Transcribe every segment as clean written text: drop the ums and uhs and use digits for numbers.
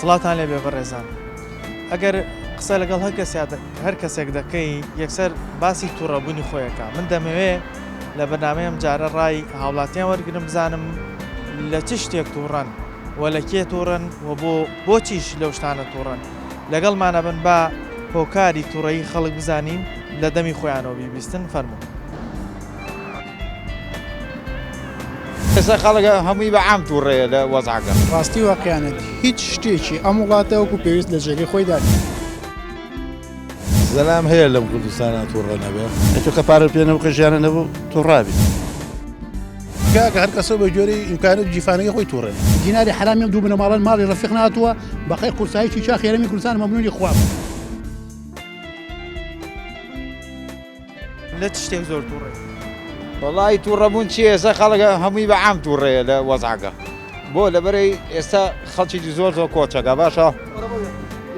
سڵاتان لێبێ بەڕێزان ئەگەر قسە لەگەڵ هەر کەسێک دەکەی یەکسەر باسی تووڕەبوونی خۆیەکە من دەمەوێت لە بەنامەیەم جارە ڕای هاوڵاتیان وەرگرم بزانم لە چ شتێک تووڕەن و لە کێ تووڕەن و بۆچیش لەو شتانە تووڕەن لەگەڵمانە بن با هۆکاری تووڕەیی خەڵک بزانین لە دەمی خۆیانەوە بیبیستن فەرموو. ئێستا خەڵک هەمووی بە عام تووڕەیە لە وەزعەکە. ڕاستی واقعیانەت هیچ شتێکی ئەم وڵاتە وەکو پێویست لە جێگەی خۆی دادی. زەلام هەیە لەم کوردستانە تووڕە نەبێ ئەتۆ کە پارە پێ نەبوو ژیانە نەبوو تووڕابی. کاکە هەر کەسە بە جۆرەی ئیمکانات جیفانەکەی خۆی تووڕێ. جیناری حرامی دوو بنەماڵان ماڵی ڕەفیق ناتووە بەقەی قورساییی چا خێرەمی کوردستان مەمنونی خواب. لە چ شتێک زۆر تووڕێ؟ وەڵی تووڕەبوون چیە؟ ئێستا خەڵک هەمووی بە عام تووڕەیە لە وەزعەکە. بۆ لەبەرەی ئێستا خەڵکێکی زۆر کۆچەکە باشە.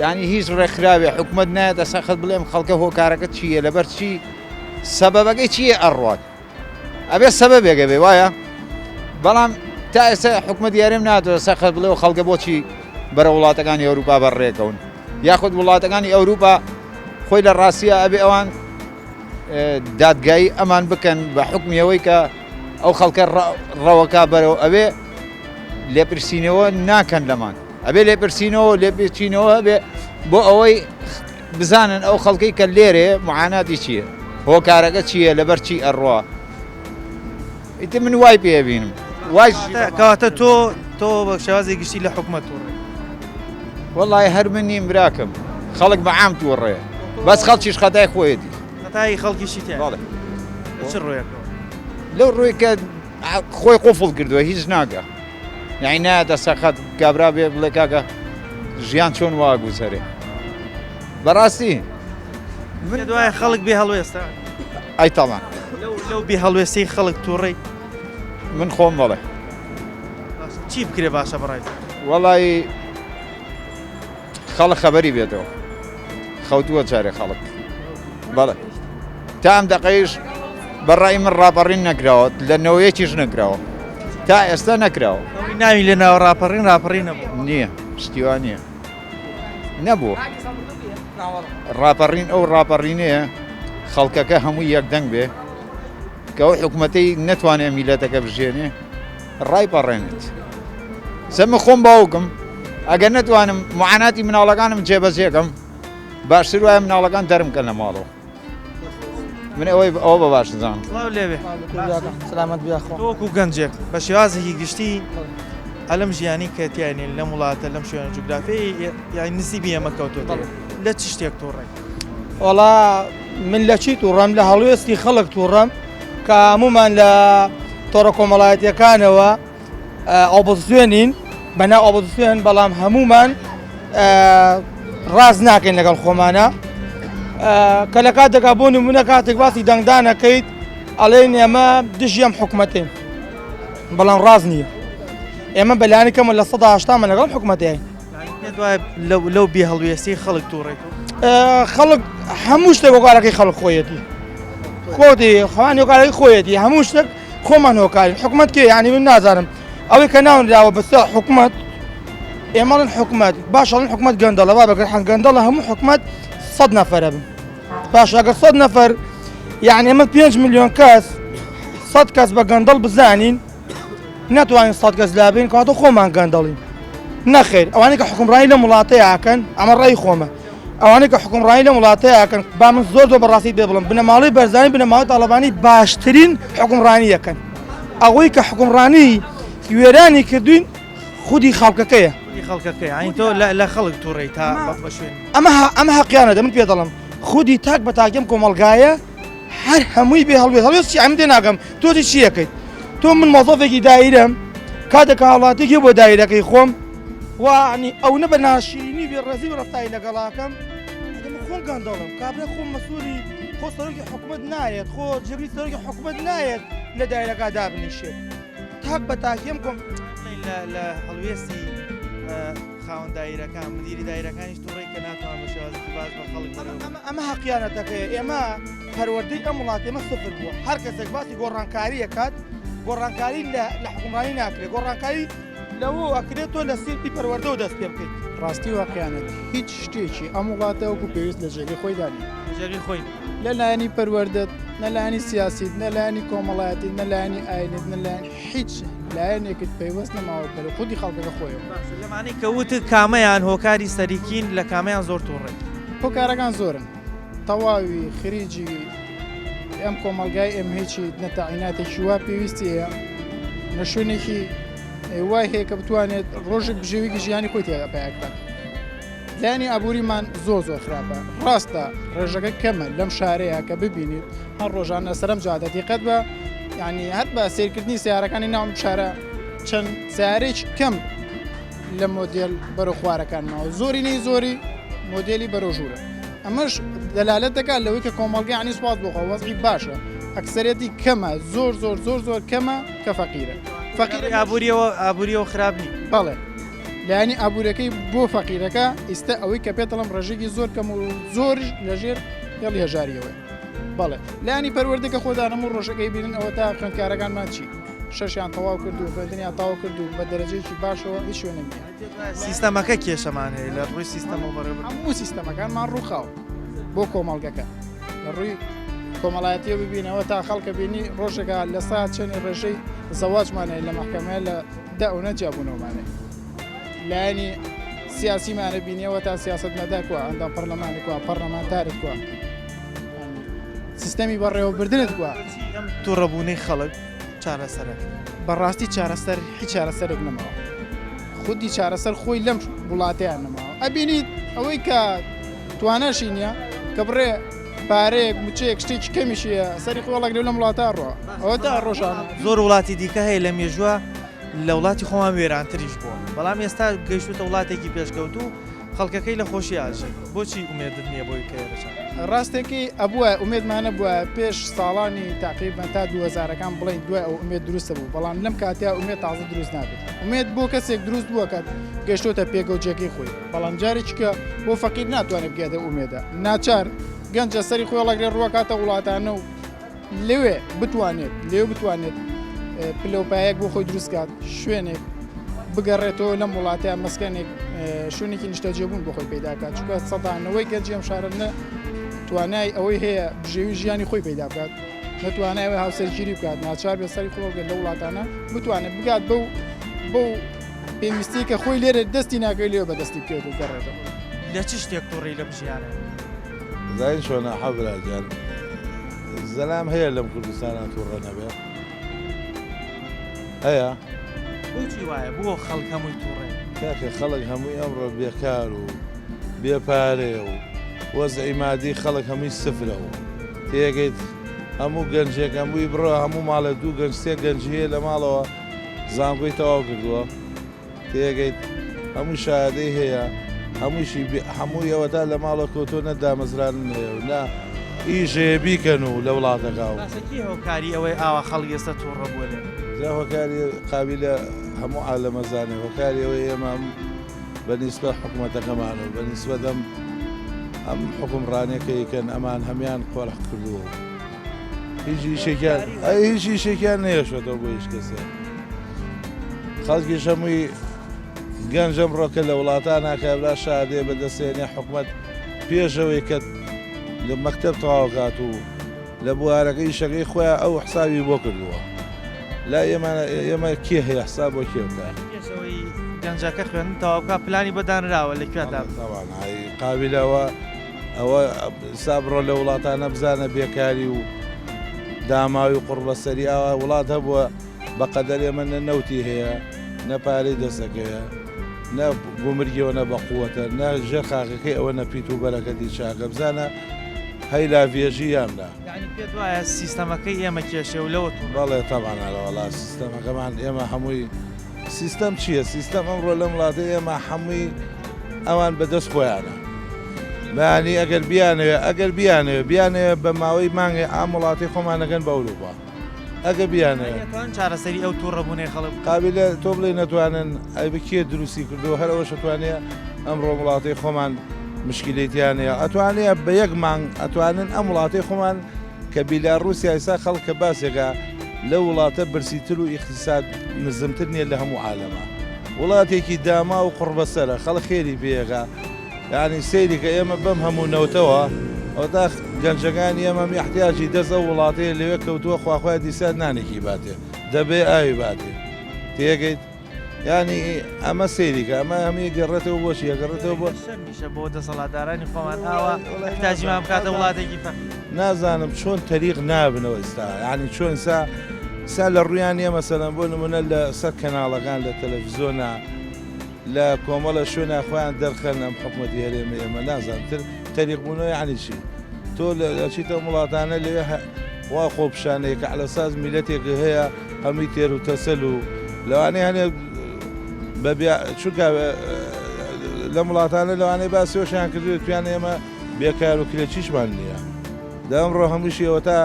یعنی هیچ ڕێکخراوێ حکومت نایەت ئەستا خەڵک بڵێم خەڵکە هۆکارەکە چییە لەبەر چی سەبەبەکەی چییە ئەڕوات ئەبێ سەبەبێکە بێ وایە بەڵام تا ئێستا حکومت یاریم نادوێت ئێستا خەڵک بڵێ خەڵکە بۆچی بەرە وڵاتەکانی ئەوروپا بەڕێکەون یاخود وڵاتەکانی ئەوروپا خۆی لە ڕاستیە ئەبێ ئەوان دادگایی ئەمان بکەن بە حکمیەوەی کە ئەو خەڵکە ڕەوەکە بەرەوە ئەوێ لێپرسینەوە ناکەن لەمان ئەبێ لێپرسینەوە لێپرسینەوە هەبێ بۆ ئەوەی بزانن ئەو خەڵکەی کە لێرێ معاناتی چییە هۆکارەکە چییە لەبەر چی ئەڕوا ئیتر من وای پێبینم وای کەواتە تۆ بە شێوازی گشتی لە حکومەت تووڕێ. وەڵی هەر من نیم براکەم خەڵک بە عام تووڕێ بەس خەڵکیش خەتای خۆیەتی خەتای خەڵکیشی تێ چ ڕۆیەکەوە لەو ڕووی کە خۆی قوفڵ کردووە هیچ ناکە یعنی نایەتە سەخەت کابرا بێ بڵێ کاکە ژیان چۆن واگوزەرێ بەڕاستی من دوایە خەڵک بێ هەڵوێستا ئەی تەڵان لەو بێ هەڵوێستەی خەڵک تووڕێی من خۆم بڵێ چی بکرێ باشە بڕای وەڵی خەڵک خەبەری بێتەوە خەوتووە جارێ خەڵک بەڵێ تا ئەم دەقەیش بەڕای من ڕاپەڕین نەکراوە لە نەوەیەکیش نەکراوە تا ئێستا نەکراوە ناوی لە ناو ڕاپەڕی نەبوو نییە شتیوان نییە نەبوو ڕاپەڕین ئەو ڕاپەڕینەیە خەڵکەکە هەمووی یەکدەنگ بێ کە ئەو حکوومەتەی نەتوانێت میلەتەکە بژێنێ ڕای پەڕێنێت سەمە خۆم باوکم ئەگەر نەتوانم معاناتی مناڵەکانم جێبەجێکەم باشتر وایە مناڵەکان دەرم کە لە ماڵەوە من ئەوە بە باش دەزانم لێبێ سلامەت بیاخۆ تۆکو گەنجێک بە شێوازێکی گشتی ئەلم ژیانی کەتیانێن لەم وڵاتە لەم شوێنە جوگرافی یان نزیبی ئەمە کەوتۆ لە چ شتێک تووڕێ؟ وەڵا من لە چی تووڕەم لە هەڵوێستی خەڵک تووڕەم کە هەمومان لە تۆڕە کۆمەڵایەتیەکانەوە ئۆپۆزیسیۆنین بەناو ئۆپۆزیسیۆن بەڵام هەمومان ڕاز ناکەین لەگەڵ خۆمانە کە لە کاتێکا بۆ نمونە کاتێک باسی دەنگدانەکەیت ئەڵێن ئێمە دژی ئەم حکوومەتین بەڵام ڕاز نییە ئێمە بەلایانی کەمە لە ١٨ لەگەڵ حکوومەتیین دوای لەو بێ هەڵوێستی خەڵک تووڕێت خەڵک هەموو شتێک هۆکارەکەی خەڵک خۆیەتی خۆتی خەوانی هۆکارەکەی خۆیەتی هەموو شتێک خۆمان هۆکارین حکوومەت کێ یعنی من نازانم ئەوەی کە ناونراوە بەسەر حکوومەت ئێمەڵن حکوومەت باشەڵن حکوومەت گەندەڵە با بەگەر حەن گەندەڵە هەموو حکوومەت 100 نەفەرە بن باش ئەگەر 100 نەفەر یعنی ئێمە 5 ملیۆن کەس 100 کەس بە گەندەڵ بزانین ناتوانین 100 کەس لابین کەواتە خۆمان گەندەڵین نەخێر ئەوانەی کە حکومڕانی لە وڵاتەیەکەن ئەمە ڕێی خۆمە ئەوانەی کە حکومڕانی لە وڵاتەیەکەن با من زۆر بەڕاستی پێ بڵم بنەماڵی بەرزانی بنەماڵی تاڵەبانی باشترین حکومڕانیەکەن ئەوەی کە حکومڕانی وێرانی کردوین خودی خەڵکەکەیە خەڵکەکەی ئەین تۆ لە خەڵک تووڕێی تا بە شوێن ئەمە حەقیانەدە من پێ دەڵم خودی تاک بە تاکەم کۆمەڵگایە هەر هەمووی بێ هەڵوێت هەڵوێستی ئەم دێ ناکەم تۆ چی یەکەیت تۆ من مۆزۆفێکی دایرەم کاتێکە هاوڵاتێکی بۆ دایرەکەی خۆم وانی ئەو نە بە ناشرینی بێڕێزی ڕفتاری لەگەڵاکەم خۆم گەندەڵم کابرا خۆم مەسوولی خۆ سەرۆکی حکوومەت نایەت خۆ جێگری سەرۆکی حکوومەت نایەت لە دایرەکە دابنیشێت تاک بە تاکیم کۆم لە هەڵوێستی خاوەن دایرەکان مدیری دایرەکانیش تووڕێی کە ناتوان بە شێوازێکی باش بە خەڵک ئەمە حەقیانەتەکەیە ئێمە پەروەردەی ئەم وڵات ئێمە سفر بووە هەر کەسێک باسی گۆڕانکاریە کات گۆڕانکاری لە حکومڕانی ناکرێت گۆڕانکاری لەوە ئەکرێتەوە لە سێرتی پەروەردە و دەست پێ بکەیت ڕاستی واقعیانەت هیچ شتێکی ئەم وڵاتەوەکو پێویست لە جێگەی خۆی دانی جێگەی خۆی لەلایەنی پەروەردەت نەلایەنی سیاسیت نەلایەنی کۆمەڵایەتیت نەلایەنی ئاینت نەلایەن هیچ لایەنێکت پێوەست نەماوە بەرە خودی خەڵکەکە خۆیەوە لەمانەی کەوتە کامەیان هۆکاری سەریکین لە کامەیان زۆر تووڕێت هۆکارەکان زۆرن تەواوی خریجی ئەم کۆمەلگای ئەم هیچی نەتەعیناتێکی وا پێویستی هەیە لە شوێنێکی وای هەیە کە بتوانێت ڕۆژێک بژێویکی ژیانی خۆی تێگە پێیاکە لایەنی ئابووریمان زۆر خراپە ڕاستە ڕێژەکە کەمە لەم شارەیە کە ببینیت هەر ڕۆژانە سەرم جادەتی قەت بە یعنی هەت بە سیرکردنی سیارەکانی ناوم شارە چەند سیارێکی کەم لە مۆدێل بەرەو خوارەکانمەوە زۆری نەی زۆری مۆدێلی بەرەو ژوورە ئەمەش دەلالەت دەکات لەوەی کە کۆمەڵگەی عنی سوپاس بۆ وەزعی باشە ئەکسەرەتی کەمە زۆر کەمە کە فەقیرە فەقیر ئابووریەوە خراپ نی بەڵێ لایەنی ئابوورەکەی بۆ فەقیرەکە ئێستا ئەوەی کە پێتەڵم ڕێژێکی زۆر کەم و زۆر لەژێر هێڵی هەژاریەوە بەڵێ لایەنی پەروەردەکە خۆدانم و ڕۆژەکەی بینن ئەوە تا خوێندکارەکانمان چی شەشیان تەواو کرد و خوێندنیان تاوا کرد و بە دەرەجەیەکی باشەوە هیچ شوێنە نییە سیستەمەکە کێشەمان هەیە لە ڕووی سیستەمە بەڕێوە هەموو سیستەمەکانمان ڕووخاو بۆ کۆمەڵگەکە لە ڕووی کۆمەڵایەتیە ببینەوە تا خەڵکە بینی ڕۆژێکە لە ساعت چەندی ڕێژەی زەواجمانەیە لە مەحکەمەیە لە داونە جیابوونەوەمانەیە لایەنی سیاسیمانە بینیەوە تا سیاست مەداکووە ئەندام پەرلەمانێکوە پەرلەمانتارێکوە سیستەمی بەڕێوەبردنت کووە ئەم تووڕەبوونەی خەڵک چارەسەرە بەڕاستی چارەسەر هیچ چارەسەرێک نەماوە خودی چارەسەر خۆی لەم وڵاتیان نەماوە ئەبینیت ئەوەی کە توانەشی نییە کە بڕێ پارەیەک موچەیەک شتێکی کەمیشیە سەری خۆڵک لێ لەم وڵاتە ڕۆ ئەوە تا ڕۆژانە زۆر وڵاتی دیکە هەیە لە مێژووە لە وڵاتی خۆمان وێرانتریش بووە بەڵام ئێستا گەیشتوتە وڵاتێکی پێشکەوت و خەڵکەکەی لە خۆشی ئاژێ بۆچی ئومێدت نییە بۆی کەێرەچان ڕاستێکی ئەبووە ئومێدمانە بووە پێش ساڵانی تاقریبان تا 2000ەکان بڵین دوای ئەو ئومێد دروستە بوو بەڵام لەم کاتیا ئومێد تازە دروست نابێت ئومێد بۆ کەسێک دروست بووە کات گەشتۆتە پێگەوجێکی خۆی بەڵام جارێکی کە بۆ فەقیر ناتوانێت بگێتە ئومێدە ناچار گەنجە سەری خۆڵەگرێ ڕووەکاتە وڵاتانە و لەوێ بتوانێت پلەپایەک بۆ خۆی دروستکات شوێنێک بگەڕێتەوە لەم وڵاتیان مەسکەنێک شوێنێکی نیشتەجێبوون بۆ خۆی پیداکات چونکە سەدانەوەی گەنجی ئەم شارە توانای ئەوەی هەیە بژێوی ژیانی خۆی پیدا بکات نەتوانایەوەی هاوسەرگیری بکات ناچار بێ سەری خۆڵگەن لە وڵاتانە بتوانێت بگات بەو پێویستی کە خۆی لێرە دەستی ناکەی لێوە بەدەستی بکەوێت و گەڕێتەوە لە چ شتێک تووڕی لە بژیانە زین شۆنە حەبراجان زەلام هەیە لەم کوردستانە تووڕە نەبێت هەیە بۆچی وایە بۆ خەڵک هەمووی تووڕێ کاکە خەڵک هەمووی ئەمڕۆ بێکار و بێپارێ و وەزعی مادی خەڵک هەمووی سفرەوە تێگەیت هەموو گەنجێک هەمووی بڕۆ هەموو ماڵە دوو گەنج سێ گەنجی هەیە لە ماڵەوە زانگۆی تەواو کردووە تێگەیت هەموو شایدەی هەیە هەمووی ئەوەتا لە ماڵە کۆتۆ نەدامەزرانن هەیە و نا ئیژێ بیکەن و لە وڵاتەکە و باسەکی هۆکاری ئەوەی ئاوا خەڵک ئێستا تووڕە بووە لێ جا هۆکاری قابلە هەموو عالەمەزانێ هۆکاری ئەوەی ئێمە بەنیسبە حکوومەتەکەمان و بەنیسبە دەم ئەم حکومڕانەکەیکەن ئەمان هەمیان قۆرح کردووە هیچ شێکیان نەیەشێتەوە بۆ هیچ کەسێ خەڵکیش هەمووی گەنجەم ڕۆکە لە وڵاتان ناکەبلا شادێ بەدەستێنێ حکوومەت پێشەوەی کە لە مەکتەب تەواوکات و لە بوارەکەی شەکەی خۆیان ئەو حسابی بۆ کردووە لا ئێمە کێ هەیە حساب بۆ کێ بکات پێشەوەی گەنجەکە خوێندن تەواوکە پلانی بەدانراوە لەکوێدا قابلەوە ئەوە سابڕۆ لە وڵاتانە بزانە بێکاری و داماوی قوڕبەسەری ئاوا وڵات هەبووە بەقەدەر ئێمە نەوتی هەیە نەپارەی دەسەکەیە نە گومرگیەوە نە بەقووەتە نە ژێر خاقەکەی ئەوە نەپیت و بەرەکەتی چاکە بزانە هەی لاڤێژی یاندا یعنی پێت وایە سیستەمەکەی ئێمە کێشێ و لەوە تووڕە بەڵێ تەبانەوەڵا سیستەمەکەمان ئێمە هەمووی سیستەم چییە؟ سیستەم ئەمڕۆ لەم وڵاتی ئێمە هەمووی ئەوان بەدەست خۆیانە بەیانی ئەگەر بیانەوێ بە ماوەی مانگێ ئام وڵاتی خۆمانەکەن بە ئەوروپا ئەگە بیانەوێ چارەسەری ئەو تووڕەبوونەی خەڵک قابلە تۆ بڵێ نەتوانن ئەی بکێ دروستی کردو هەر ئەوە شتوانێ ئەمڕۆ وڵاتی خۆمان مشکلێتیانەیە ئەتوانێ بە یەک مانگ ئەتوانن ئەم وڵاتی خۆمان کە بیلاڕووسیا ئێستا خەڵکە باسێکە لە وڵاتە برسیتر و ئیقتصاد نزمتر نییە لە هەموو عالەمە وڵاتێکی داما و قڕبەسەرە خەڵک خێری پێێگا یعنی سەیریکە ئێمە بەم هەموو نەوتەوە ئەوتا گەنجەکانی ئێمە احتیاجی دەست ئەو وڵاتەیە لەوێ کەوتووە خواخوای دیسات نانێکی باتێ دەبێ ئاوی باتێ تێگەیت ینی ئەمە سەیریکە ئەمە هەمووی گەڕێتەوە بۆشی ئەگەڕێتەوە بۆ میشە بۆ دەسەڵاتدارانی خۆمان ئاوە تاجیمان بکاتە وڵاتێکی نازانم چۆن تەریق نابنەوە ئێستا ینی چۆن سا لە ڕویان نیە مەسەلەن بۆ نمونە لە سەر کەناڵەکان لە تەلەڤیزۆنا لە کۆمەڵە شوێنە خۆیان دەرخەن ئەم حکومەتی هەرێمە ئێمە نازانتر تەریقبوونەوە یعنی چی تۆ لە چیتە وڵاتانە لەوێ وا خۆپشانەیە کە عەلەساس میلەتێک هەیە هەمووی تێر و تەسەل و لەوانەیە هەنێ چونکە لە وڵاتانە لەوانەیە باسیۆشیان کردوێت تویان ئێمە بێکار و کرێکیشمان نییە دا ئەمڕۆ هەمووشیەوە تا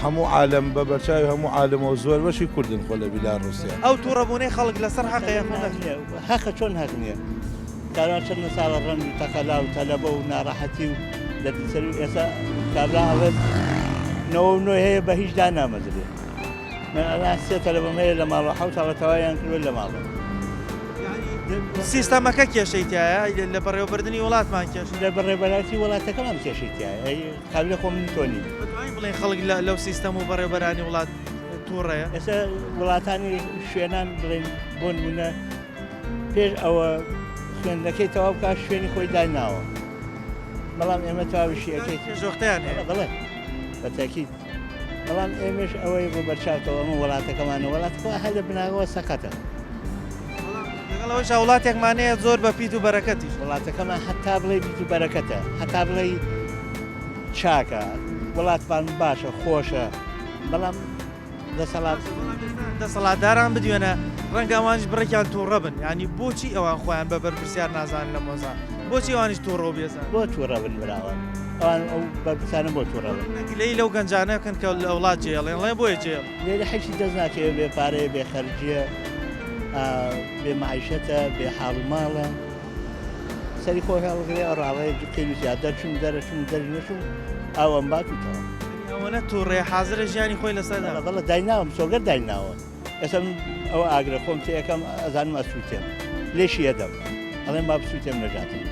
هەموو عالم بە بەرچاوی هەموو عالمەوە زۆر بەشی کوردن خۆ لە بیلاڕوسیا ئەو تووڕەبوونەی خەڵک لەسەر حەقەیە حەقە چۆن هەق نییە کاروان چەند ساڵە ڕەنگ و تەقەلا و تەلەبە و ناڕەحەتی و لەسەر ئێستا کابرا ئەوێت نەوە نوێ هەیە بە هیچ دا نامەزرێ من ئەلا سێ تەلەبەم هەیە لە ماڵەوە حەوت تەواویان کردوە لە ماڵەوە سیستەمەکە کێشەی تایە لە بەڕێوەبردننی وڵاتمان کێش لە بەڕێبەراتی وڵاتەکەمان کێشەی تایە قابلە خۆ من تۆنی بڵێن خەڵک لەو سیستەم و بەڕێوەبەرانی وڵات تووڕەیە ئێستا وڵاتانی شوێنان بڵێن بۆ نمونە پێش ئەوە خوێندەکەی تەواو بکات شوێنی خۆی داناوە بەڵام ئێمە تەواویشیەکەی ژۆختیان هەیە بڵێ بە تاکید بەڵام ئێمەش ئەوەی بۆ بەرچاوتەوە ئەمە وڵاتەکەمانە وڵاتەکە هەر لە بناوەوە سەقەتە لەگەڵەوەش وڵاتێکمانەیە زۆر بە پیت و بەرەکەتیش وڵاتەکەمان هەتا بڵێ بیت و بەرەکەتە هەتا بڵێ چاکە وڵاتمان باشە خۆشە بەڵام دەسەڵاتداران بدوێنە ڕەنگە ئەوانش بڕێکیان تووڕە بن ینی بۆچی ئەوان خۆیان بە بەرپرسیار نازانن لە مۆزان بۆچی ئەوانیش تووڕە و بێزان بۆ تووڕە بن براوە ئەوان ئەو بەرپرسانە بۆ تووڕە بن لەی لەو گەنجانەکەن کە لە وڵات جێڵێن لێ بۆیە جێڵ لێرە حیچی دەست ناکەوێت بێ پارەیە بێ خەرجیە بێ معیشەتە بێ حاڵ و ماڵە سەری خۆ هەڵگرێ ئەڕاڵەیە قیلوسیا دەرچوم دەرەچوم دەرنەچوم ئەوەم باتوتەوە ئەوەنە تووڕێ حازرە ژیانی خۆی لەسەر بەڵە دایناوم سۆگەر دایناوە ئێستا ئەوە ئاگرە خۆم تێ یەکەم ئەزانم ئەسووتێم لێشی یەدەم ئەڵێم با بسووتێم نەژاتم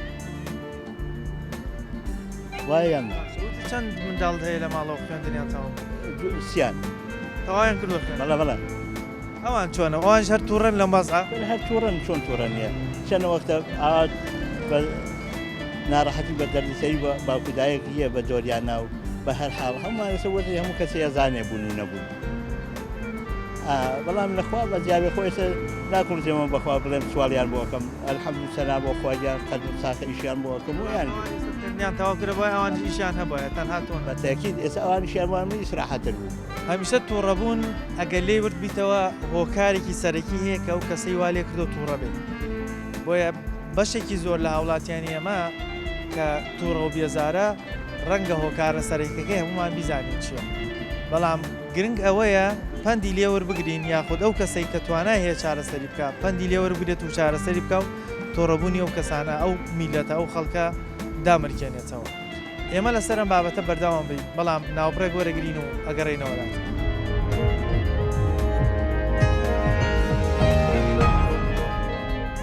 وایە یان چەند منداڵ هەیە لە ماڵەوە خوێندنیان تاوە سیان تەواویان کردوە بەڵە ئەوان چۆنە ئەوانش هەر تووڕەن لە مەزعە هەر تووڕەن چۆن تووڕە نییە چەند وەختە ئاوات ناڕەحەتی بە دەردسەری باوکودایەکیە بە دۆریانە و بە هەر حاڵ هەمومان لەسە وەزی هەموو کەسی ئەزانێ بوون و نەبوون بەڵام لەخوا بە زیابێ خۆی ئێستا ناکوڵزێمە بەخوا بڵێم سوالیان بۆکەم ئەلحەمدو سەنا بۆ خواجیان قەد ساخە ئیشیان بۆکەم و یان تەواوکرە بۆی ئەوان ئیشیان هەبایە تەنها تۆن بە تاکید ئێستا ئەوانیشیان وانمی ئیسراحەتر بوو هەمیشە تووڕەبوون ئەگەر لێ ورد بیتەوە هۆکارێکی سەرەکی هەیە کە ئەو کەسەی وا لێ کردو تووڕە بێت بۆیە بەشێکی زۆر لە هاوڵاتیانی ئەمە کە تووڕە و بێزارە ڕەنگە هۆکارە سەرەکەکەی هەمومان بیزانین چییە بەڵام گرنگ ئەوەیە پەندی لێوە بگرین یاخود ئەو کەسەی کە توانای هەیە چارەسەری بکە پەندی لێوە بگرێت و چارەسەری بکە و تۆڕەبوونی ئەو کەسانە ئەو میلەتە ئەو خەڵکە دامرکێنێتەوە ئێمە لەسەر ئەم بابەتە بەرداوام بین بەڵام ناوبڕێک وەرەگرین و ئەگەڕێنەوەلات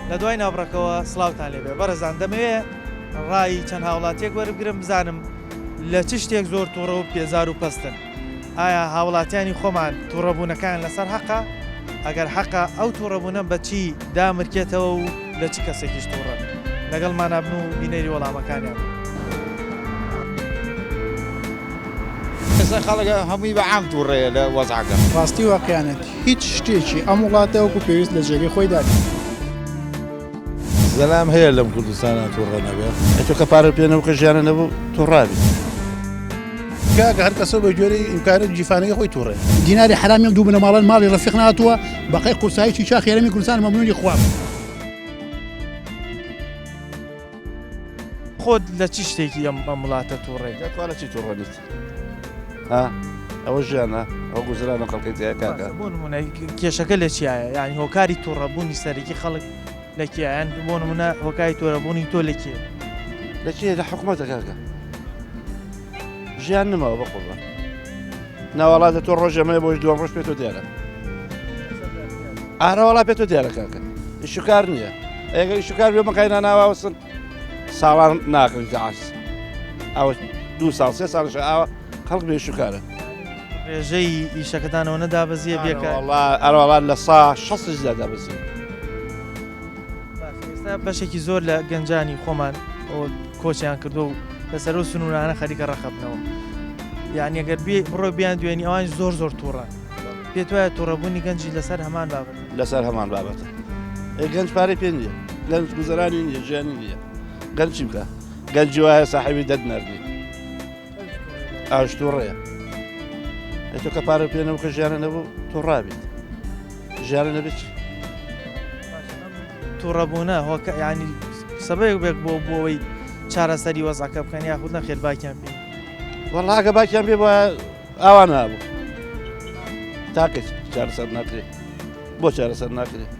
لە دوای ناوبڕەکەەوە سڵاوتان لێبێ بەرەزان دەمەوێت ڕایی چەند هاوڵاتیەک وەربگرم بزانم لە چ شتێک زۆر تووڕە و پێزار و پەستن ئایا هاوڵاتیانی خۆمان تووڕەبوونەکان لەسەر حەقا ئەگەر حەقا ئەو تووڕەبوونە بەچی دامرکێتەوە و لە چ کەسێکیش تووڕە لەگەڵ مانابن و بینەری وەڵامەکانیان ئێستا خەڵک هەمووی بە عام تووڕەیە لە وەزعەکە ڕاستی واقعیانەت هیچ شتێکی ئەم وڵاتە وەکو پێویست لە جێگەی خۆی دادی زەلام هەیە لەم کوردستانە تووڕە نەبێت ئەتۆ کە پارە پێنەوەکە ژیانە نەبوو تووڕابی کاکە هەر کەسە بە جۆرەی ئیمکانات جیفانەکەی خۆی تووڕێ دیناری حرامی دوو بنە ماڵان ماڵی ڕەفیق ناتووە بەقەی قورساییی چاخ هێرەمی کوردستان مەمنونی خواب خۆت لە چی شتێکی ئەم وڵاتە تووڕێ دەتوانە چی تووڕەنیت ئەوە ژیانە ئەو گوزرانە خەڵکی جیا کاکە بۆ نمونە کێشەکە لە چیایە یعنی هۆکاری تووڕەبوونی سەرەکی خەڵک لەکییان بۆ نمونە هۆکاری تووڕەبوونی تۆ لەکێ لەکێ لە حکوومەتە کاکە ژیان نماوە بە قوڕە ناوەڵاتە تۆ ڕۆژەمە بۆش دووەم ڕۆژ پێێت و دیارە ئارەوەڵا پێێت و دیارە کاکە ئیشکار نییە ئەگە ئیشکار بێ مەقاینا ناوەسن ساڵان ناکەن عاس ئەوە 2 ساڵ 3 ساڵش ئاوە خەڵک بێ شکارە ڕێژەی ئیشەکەتانەوە نەدابەزیە بێکە ئەرەوەڵات لە سا 6 دابزی ئێستا بەشێکی زۆر لە گەنجانی خۆمان ئەو کۆچیان کردو و لەسەر و سنوورانە خەریکە ڕەخەبنەوە یعنی ئەگەر بڕۆ بیان دوێنی ئەوان زۆر تووڕان پێت وایە تووڕەبوونی گەنجی لەسەر هەمان بابەت لەسەر هەمان بابەتە گەنج پارەی پێ نییە گەنج گوزەرانی نییە ژیانی نییە گەنج چی بکە گەنجی وایە ساحیبی دەدنەرنی ئاش تووڕەیە تۆ کە پارە پێ نەبوو کە ژیانە نەبوو تۆ ڕابێت ژیانە نەبێت تووڕەبوونە هۆکە ینی سەبەیەک بێک بۆ بۆەوەی چارەسەری وەزعەکە بکەن یاخود نەخێر باکیان پێ وەڵا ئەگە باکیان پێ بە ئاوان نابوو تاکەس چارەسەر ناکرێت بۆ چارەسەر ناکرێت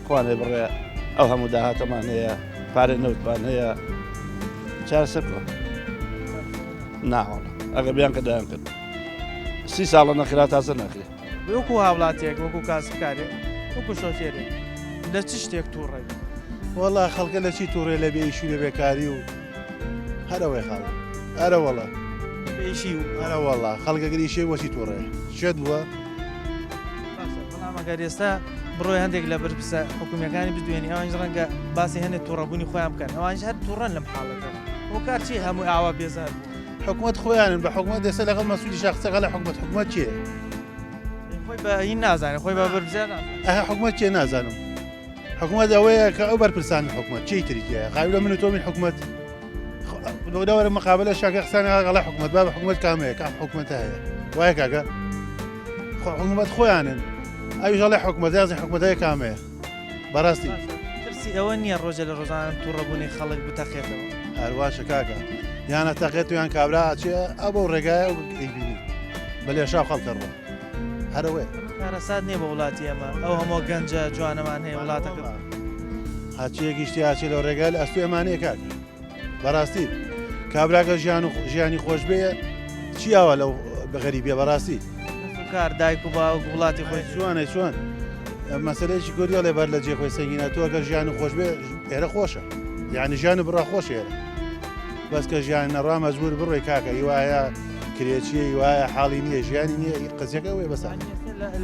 خوانێ بڕێ ئەو هەموو داهاتەمان هەیە پارێ نەوتمان هەیە چارەسەر کۆ ناوەڵە ئەگە بیان کە دایان کرد 30 ساڵە نەخرا تازە ناکرێت وەکو هاوڵاتێک وەکو کاسبکارێک وەکو شۆفێرێک لە چ شتێک تووڕێ والله خەڵکە لە چی تووڕێ لە بێئیشی لە بێکاری و هەرەوەی خاڵ ئەرە وەڵە پێشی و ئەرە وەڵە خەڵکەگەریشێ وەچی تووڕێ شێت بووە بەڵام ئەگەر ئێستا بڕۆی هەندێک لە بەرپرسە حکوومیەکانی بدوێنی ئەوانش ڕەنگە باسی هەندێک تووڕەبوونی خۆیان بکەن ئەوانش هەر تووڕەن لەم حاڵەتە بۆ کار چی هەمووی ئاوا بێزار حکوومەت خۆیانن بە حکوومەت دەسە لەگەڵ مەسوولی شخصەکە لە حکوومەت چییە خۆی بە هین نازانێت خۆی بە بەرپرسیان ئەها حکوومەت چیە نازانم حکوومەت ئەوەیە کە ئەو بەرپرسان حکوومەت چی تریتیە قابل من تۆ من حکوومەت لەوەرە مقابلە شاکە قسانە غەڵە حکوومەت با بە حکوومەت کامەیە کام حکوومەتە هەیە وایە کاکە حکوومەت خۆیانن ئەویش هەڵێ حکوومەت یازی حکوومەتەیە کامەیە بەڕاستی ترسی ئەوە نییە ڕۆژە لە ڕۆژانە تووڕەبوونی خەڵک بتەخێتەوە هەرواشە کاکە یانە تەقێت و یان کابرا چێ ئەو ڕێگایە ئەیبینی بەلێ شاو خەڵکەڕوە هەرەوەی کارەسات نییە بە وڵاتی ئەمە ئەو هەموو گەنجە جوانەمان هەیە وڵاتەکە هاچیەکی شتی هاچی لەو ڕێگای لە ئەستوی ئەمانەیە کاکە بەڕاستی کابراکە ژیانی خۆش بێ چیاوە لەو بەغەریبیە بەڕاستی کار دایک و باوک وڵاتی خۆی جوانە چۆن مەسلەیەکی گۆریە لێ بەر لە جێ خۆی سەنگینە تۆ ئەگەر ژیان خۆش بێ ئێرە خۆشە یعنی ژیان بڕا خۆش ئێرە بەس کە ژیان نەڕا مەجبور بڕۆی کاکە هیوایە کرێچیە هیوایە حاڵی نییە ژیانی نییە قزیەکە وێ بەسان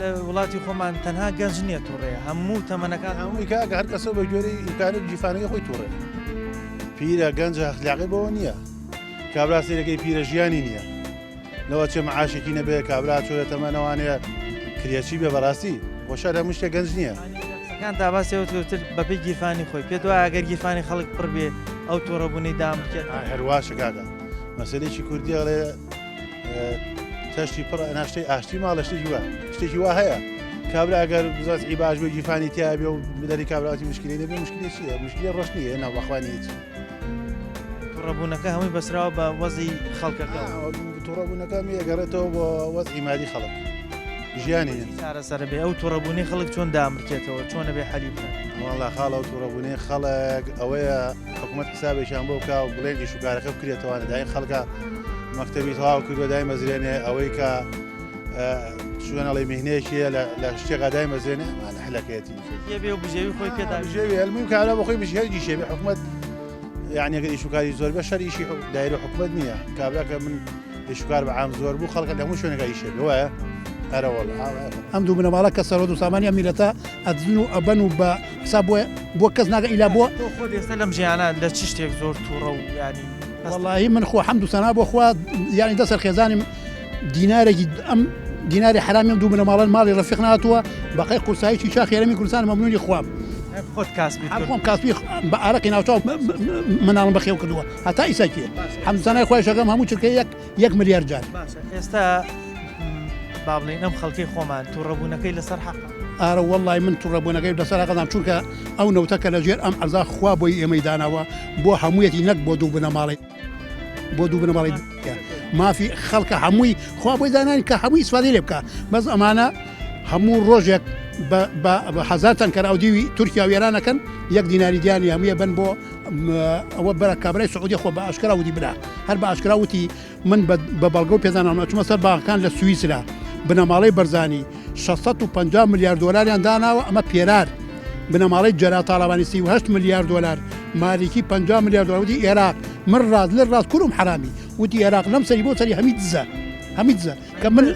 لە وڵاتی خۆمان تەنها گەنج نییە تووڕێ هەموو تەمەنەکان هەمووی کاکە هەر کەسە بە گوێرەی ئیمکانات جیفانەکەی خۆی تووڕێ پیرە گەنجە ئەخلاقی بەوە نییە کابرا سێرەکەی پیرە ژیانی نییە لەوە چێ مەعاشێکی نەبێ کابرا چۆرە تەمەنەوانەیە کرێچی بێ بەڕاستی بۆشە هەموو شتێک گەنج نییە کان داباسیەوەتر بەپی گیرفانی خۆی پێت وایە ئەگەر گیرفانی خەڵک پڕ بێ ئەو تووڕەبوونی دام بکێت هەرواشە کاکە مەسلەیەکی کوردی ئەڵێ تەشتی پڕ ناشتەی ئاشتی ماڵە شتێکی وا هەیە کابرا ئەگەر بزانستی باش بێ گیرفانی تیا بێ و بدەری کابراتی مشکلی نەبێ مشکلی چییە مشکلی ڕۆژ نییە ناوبەخوانی هیچ تووڕەبوونەکە هەمووی بەسراوە بە وەزی خەڵکەکە تووڕەبوونەکە میەگەڕێتەوە بۆ وەزعی مادی خەڵک ژیانی چارەسەر بێ ئەو تووڕەبوونی خەڵک چۆن دامرکێتەوە چۆنە بێ حەلی بکەن وڵا خاڵە و تووڕەبوونی خەڵک ئەوەیە حکوومەت حسابێکیان بۆ بکە و بڵێن ئیشوکارەکە بکرێتەوە دای خەڵکە مەکتەبی تەواو کردووە دای مەزرێنێ ئەوەی کە شوێنەڵی میهنەیەکیە لە شتێکا دای مەزرێنێ ئەمانە حلەکەیەتی بێ و بژێوی خۆی پێدا ژێوی هەلمووی کارا بە خۆی بژێری شێبێ حکوومەت یعنی ئەگەر ئیشوکاری زۆر بە شەر ئیشی دایرە حکوومەت نییە کابراکە من ئیشوکار بە عام زۆر بوو خەڵکە لە هەموو شوێنەکە ئیشێبێ وایە هەرەوەڵ ئەم دوو بنەماڵە کە سەرۆ و سامانیا میلەتە ئەدزن و ئەبەن و بە حساب بۆ کەس ناگە ئیلا بۆ خۆ ئێستا لەم ژیانە لە چ شتێک زۆر تووڕە و ینی واللهی من خۆ حەمد و سەنا بۆ خوا یعنی دەسەر خێزانم دینارێکی ئەم دیناری حرامیم دوو بنەماڵن ماڵی ڕەفیق ناتووە بەقەی قورساییی چا خێرەمی کوردستان مەمنونی خوام خۆت کاسبی خۆم کاسبی بە ئارەقی ناوچاو مناڵم بەخێو کردووە هەتا ئیساکیە حەمزانای خۆی شەکەم هەموو چرکە 1 ملیار جار ئێستا با بڵین ئەم خەڵکی خۆمان تووڕەبوونەکەی لەسەر حەق ئارە وەڵی من تووڕەبوونەکەی لەسەر قەدام چونکە ئەو نەوتەکە لە ژێر ئەم ئەرزا خوا بۆی ئێمەی داناوە بۆ هەموویەتی نەک بۆ دوو بنەماڵی مافی خەڵکە هەمووی خوا بۆی دانانی کە هەمووی ئیسفادەی لێ بکە بەس ئەمانە هەموو ڕۆژێک بە 1000 تەنکەر ئەو دیوی تورکیا و ئێرانەکەن 1 دیناری دیانی هەموویە بن بۆ ئەوە بەرە کابرای سعودی خۆ بە ئاشکرا وتی برا هەر بە ئاشکرا وتی من بە بەڵگە و پێزانام چمە سەر باغەکان لە سوئیسرا بنەماڵەی بەرزانی 650 میلیارد دۆلاریان داناوە ئەمە پێرار بنەماڵەی جەرا تاڵاوانی 38 میلیارد دلار مالیکی 50 میلیارد دلار وتی عێراق من ڕاز لە ڕاست کوروم حرامی وتی عێراق لەم سەری بۆ سەری هەمی دزە کە من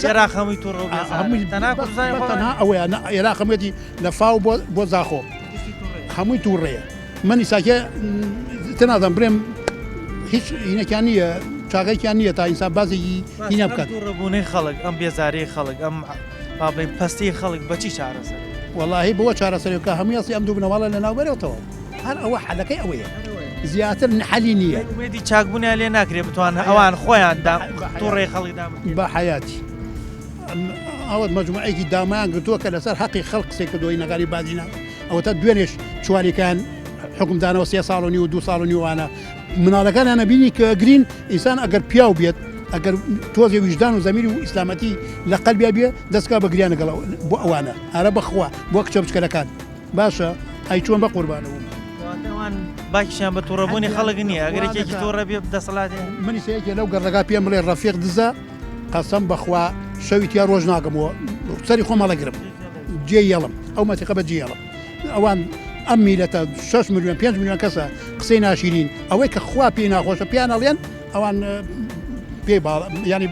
عێراق هەمووی تووڕە تەنها ئەوەیە عێراق هەموویەتی لە فاو بۆ زاخۆ هەمووی تووڕەیە من ئیساکێ تەنازان برێم هیچ هینەکان نییە چاغێکیان نییە تا ئینسان بازێکی هینە بکات ڕبوونەی خەڵک ئەم بێزاری خەڵک ئەم بابڵین پەستی خەڵک بەچی چارەسەر واللهی بۆ چارەسەرەکە هەموویاستی ئەم دوو بنەماڵە لە ناوبەرەوەتەوە هەر ئەوە حەلەکەی ئەوەیە زیاتر حەلی نییە وێدی چاکبوونیان لێ ناکرێت بتوان ئەوان خۆیان تووڕێی خەڵکدا بە حیاتی ئەوە مەجموعەیەکی دامان گرتووە کە لەسەر حەقی خەڵق قسەی کردەوەی نەگاری بادینا ئەوەتە دوێنێش چواریەکان حکومدانەوە 3 ساڵ و نیو و 2 ساڵ و نیوانە مناڵەکانیان نەبینی کە گرین ئینسان ئەگەر پیاو بێت ئەگەر تۆزی ویژدان و زەمیری و ئیسلامەتی لە قەلبیا بێ دەستکا بە گریان لەگەڵ بۆ ئەوانە هەرە بەخوا بۆ کچە بچکەلەکان باشە ئەی چۆن بە قوربانەوە ئەوان باکیشیان بە تووڕەبوونی خەڵک نییە ئەگەرێکێکی تووڕە بێ دەسەڵاتێ منی سەیەکێ لەو گەڕەکە پێم بڵێ ڕەفیق دزە قەسەم بەخوا شەوی تیا ڕۆژ ناگەمەوە سەری خۆمەڵەگرم جێ یەڵم ئەو مەتیقە بە جێ یەڵم ئەوان ئەم میلەتە 6 میلیۆن 5 میلیۆن کەسە قسەی ناشرین ئەوەی کە خوا پێی ناخۆشە پیان ئەڵێن ئەوان پێی ینی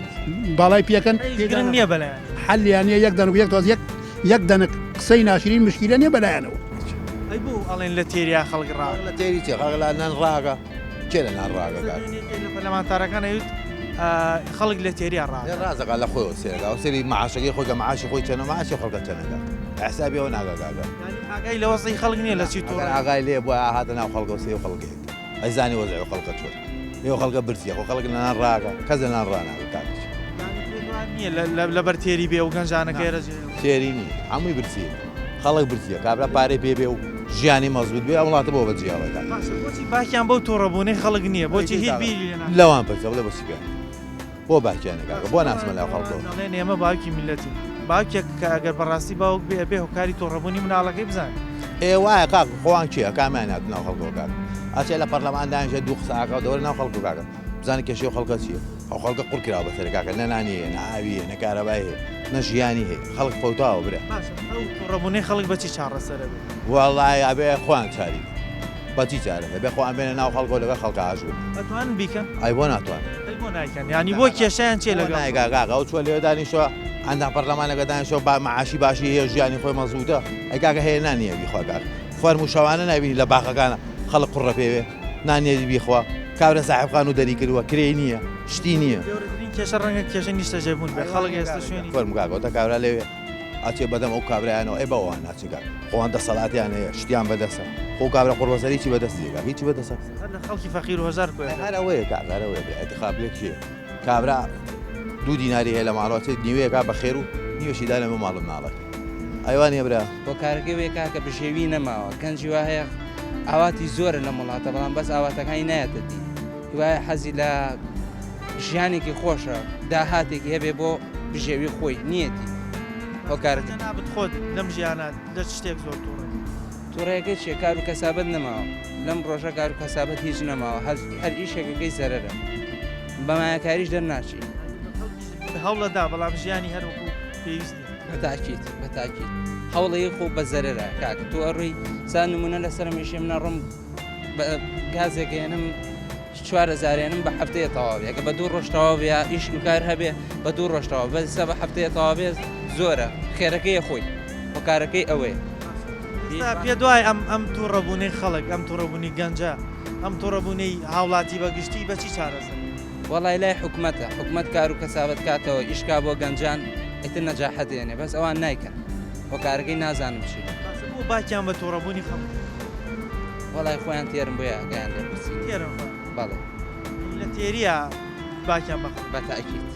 باڵای پێکەن نییە بەلایەن حەلیانە یەک دەن و یەک تۆز یەک دەنە قسەی ناشرین مشکیلە نیە بەلایەنەوە ئەی بوو ئەڵێن لە تێریا خەڵک ڕا لە تێری چێ خەڵک لە نان ڕاگە چێ لە نان ڕاگە لە پەرلەمانتارەکان ئەوت خەڵک لە تێریا ڕا ڕازەکە لە خۆی سێرەکە و سری معاشەکەی خۆی کە معاشی خۆی چەنە معاشی خەڵکە چەنەکە حسابی ئەوە ناگاگاگە ئاگای لە وەسەی خەڵک نییە لە چی تۆ ئاگای لێ بۆ هاتە ناو خەڵکە و سێ خەڵکێک ئەیزانی وەزای و خەڵکە چۆن لێو خەڵکە برسیە خۆ خەڵک لە نان ڕاگە کەس لە نان ڕاناگە کاتش نییە لەبەر تێری بێ و گەنجانەکەی ڕێژێ تێری نی هەمووی برسیە خەڵک برسیە کابرا پارەی پێ بێ و ژیانی مەزبوط بێ وڵاتە بۆ بەجیاوەکە بۆچی باکیان بەو تووڕەبوونەی خەڵک نییە بۆچی هیچ بیری لەوان پرسە بڵێ بۆچی پێ بۆ باکیانەکە بۆ ناسمە لەو خەڵکەوە دەڵێن ئێمە باوکی میلەتی باوکێک کە ئەگەر بەڕاستی باوک بێ بێ هۆکاری تووڕەبوونی مناڵەکەی بزانێت ئێ وایە کاک خۆوان چییە کامیان هات ناو خەڵکەوە کاک ئەچێ لە پەرلەمان دانیشە دوو قساکە دەوەرە ناو خەڵکە کاکە بزانێت کێشەی خەڵکە چییە ئەو خەڵکە قوڕ کراوە بەسەر کاکە نە نانیە نە ئاویە نە کارەبای هەیە نە ژیانی هەیە خەڵک فەوتاوە برێ تووڕەبوونەی خەڵک بەچی چارەسەرە بێت وەڵای ئەبێ خوان چاری بەچی چارەکە بێ خۆیان بێنە ناو خەڵکەوە لەگەڵ خەڵکە ئاژوو ئەتوانن بیکەن ئەی بۆ ناتوانن بۆ نایکەن ینی بۆ کێشیان چێ لەگەڵ نایگاگاغ ئەو چوە لێ دانیشتوە ئەندام پەرلەمانەکە دانیشتەوە با معاشی باشی هەیە ژیانی خۆی مەزبوطە ئەی کاکە هەیە نانیە بیخوا کاک فەرموشەوانە نبینی لە باخەکانە خەڵک قوڕە پێوێ نانیە بیخوا کابرا ساحبخان و دەری کردووە کرێ نییە شتی نییە کێشە ڕەنگە کێشە نیشتە جێبوون بێ خەڵک ئێستا شوێنی فەرموگاگەوتە کابرا لەوێ ئاچێ بەدەم ئەو کابرایانەوە ئەی بەوان ناچگا خۆوان دەسەڵاتیان هەیە شتیان بەدەسە خۆ کابرا قوڕبەسەری چی بەدەستیگا هیچی بەدەسە لە خەڵکی فەقیر و هەژار کوێ هەرەوەیە کابرەوەی ئەتیخاب لێک چیە کابرا 2 دیناری هەیە لە ماڵەوە نیوەیەکا بە خێر و نیوەشی دا لەمە ماڵم ناڵێت ئەیوانێ برا بۆ کارەکەی وێکا کە بژێوی نەماوە گەنجی وا هەیە ئاواتی زۆرە لە وڵاتە بەڵام بەس ئاواتەکانی نایەتە دی وایە حەزی لە ژیانێکی خۆشە داهاتێکی هەبێ بۆ بژێوی خۆی نیەتی هۆکارەکە نابێت خۆت لەم ژیانە لە شتێک زۆر تووڕە تووڕەیەکە چیە کار و کەسابەت نەماوە لەم ڕۆژە کار و کەسابەت هیچ نەماوە هەر ئیشێکەکەی زەرەرە بەمایەکاریش دەرناچی هەوڵەدا بەڵام ژیانی هەروەکو پێویست بەتاکیت هەوڵی خۆ بە زەرەرە کاکە تۆ ئەڕووی سا نمونە لەسەر میشێ منە ڕۆم گازێکێنم 4,000 بە هەفتەیە تەواوی ئەگە بە 2 ڕۆژ تەواویە ئیش و کار هەبێ بە 2 ڕۆژ تەواو بەسە بە هەفتەیە تەواوێ زۆرە خێرەکەی خۆی هۆکارەکەی ئەوەیە پێ دوای ئەم تووڕەبوونەی خەڵک ئەم تووڕەبوونی گەنجە ئەم تووڕەبوونەی هاوڵاتی بەگشتی بەچی چارەسەر وەڵای لای حکومەتە حکومەت کار و کەسابەت کاتەوە ئیشکا بۆ گەنجان ئیتر نەجاحەت دێنێ بەس ئەوان نایکەن هۆکارەکەی نازانم چی بۆ باکیان بە تووڕەبوونی خەڵک وەڵای خۆیان تێرم بۆیە گەیان لێ پرسی تێرم بەڵێ لە تێریە باکیان بەتاکیت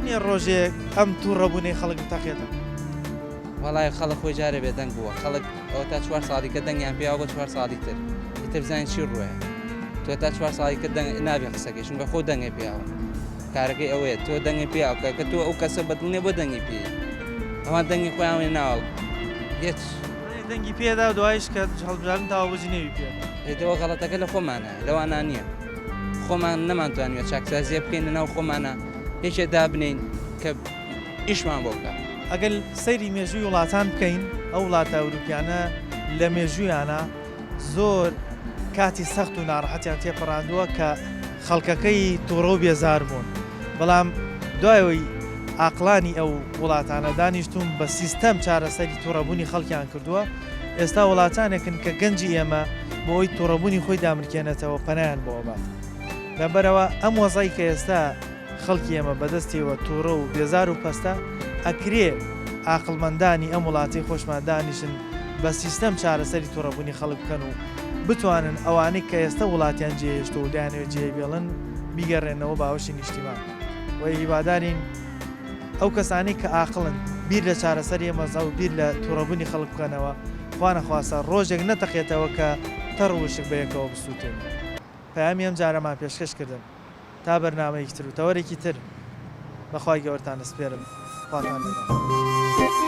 نییە ڕۆژێک ئەم تووڕەبوونەی خەڵک تەقێتە وەڵای خەڵک خۆی جارە بێ دەنگ بووە خەڵک ئەو تا 4 ساڵیکە دەنگیان پێیاوە بۆ 4 ساڵی تر ئیتر بزانین چی ڕوایە تۆ تا 4 ساڵیکە نابێ قسەکەی چونکە خۆ دەنگی پێیاوە کارەکەی ئەوەیە تۆ دەنگی پێیاوە کە تۆ ئەو کەسە بەدڵنێ بۆ دەنگی پێی ئەوان دەنگی خۆیان ناوە هیچ دەنگی پێدا و دوایش کە هەڵبژارن تاوابووجی نێوی پێدا هێتەوە غەڵەتەکە لە خۆمانە لەوانە نییە خۆمان نەمانتوانێت چاکسازیە بکەین لەناو خۆمانە هیچێ دابنین کە ئیشمان بۆ بکە ئەگەر سەیری مێژووی وڵاتان بکەین ئەو وڵاتە ئەوروپیانە لە مێژوویانە زۆر کاتی سەخت و ناڕەحەتیان تێپەڕاندووە کە خەڵکەکەی تووڕە و بێزار بوون بەڵام دوایەوەی ئاقلانی ئەو وڵاتانە دانیشتون بە سیستەم چارەسەری تووڕەبوونی خەڵکیان کردووە ئێستا وڵاتانێکن کە گەنجی ئێمە بۆ ئەوی تووڕەبوونی خۆی دامرکێنێتەوە پەنایان بۆ بات لەبەرەوە ئەم وەزای کە ئێستا خەڵکی ئێمە بەدەستیەوە تووڕە و بێزار و پەستە ئەکرێ ئاقلمەندانی ئەم وڵاتی خۆشمان دانیشن بە سیستەم چارەسەری تووڕەبوونی خەڵک بکەن و بتوانن ئەوانەی کە ئێستا وڵاتیان جێهێشتە و دایانەوێت جێبێڵن بیگەڕێنەوە باوەشی نیشتیمان وی هیوادارین ئەو کەسانی کە ئاقلن بیر لە چارەسەر ئێمەزە و بیر لە تووڕەبوونی خەڵک بکەنەوە خوانەخواسە ڕۆژێک نەتەقێتەوە کە تەڕوشک بەیەکەوە بسووتێن پەیامی ئەم جارەمان پێشکەش کردن تا بەرنامەیەکی تر و تەوەرێکی تر بەخوای گەورتان دەسپێرم خواتان لێرە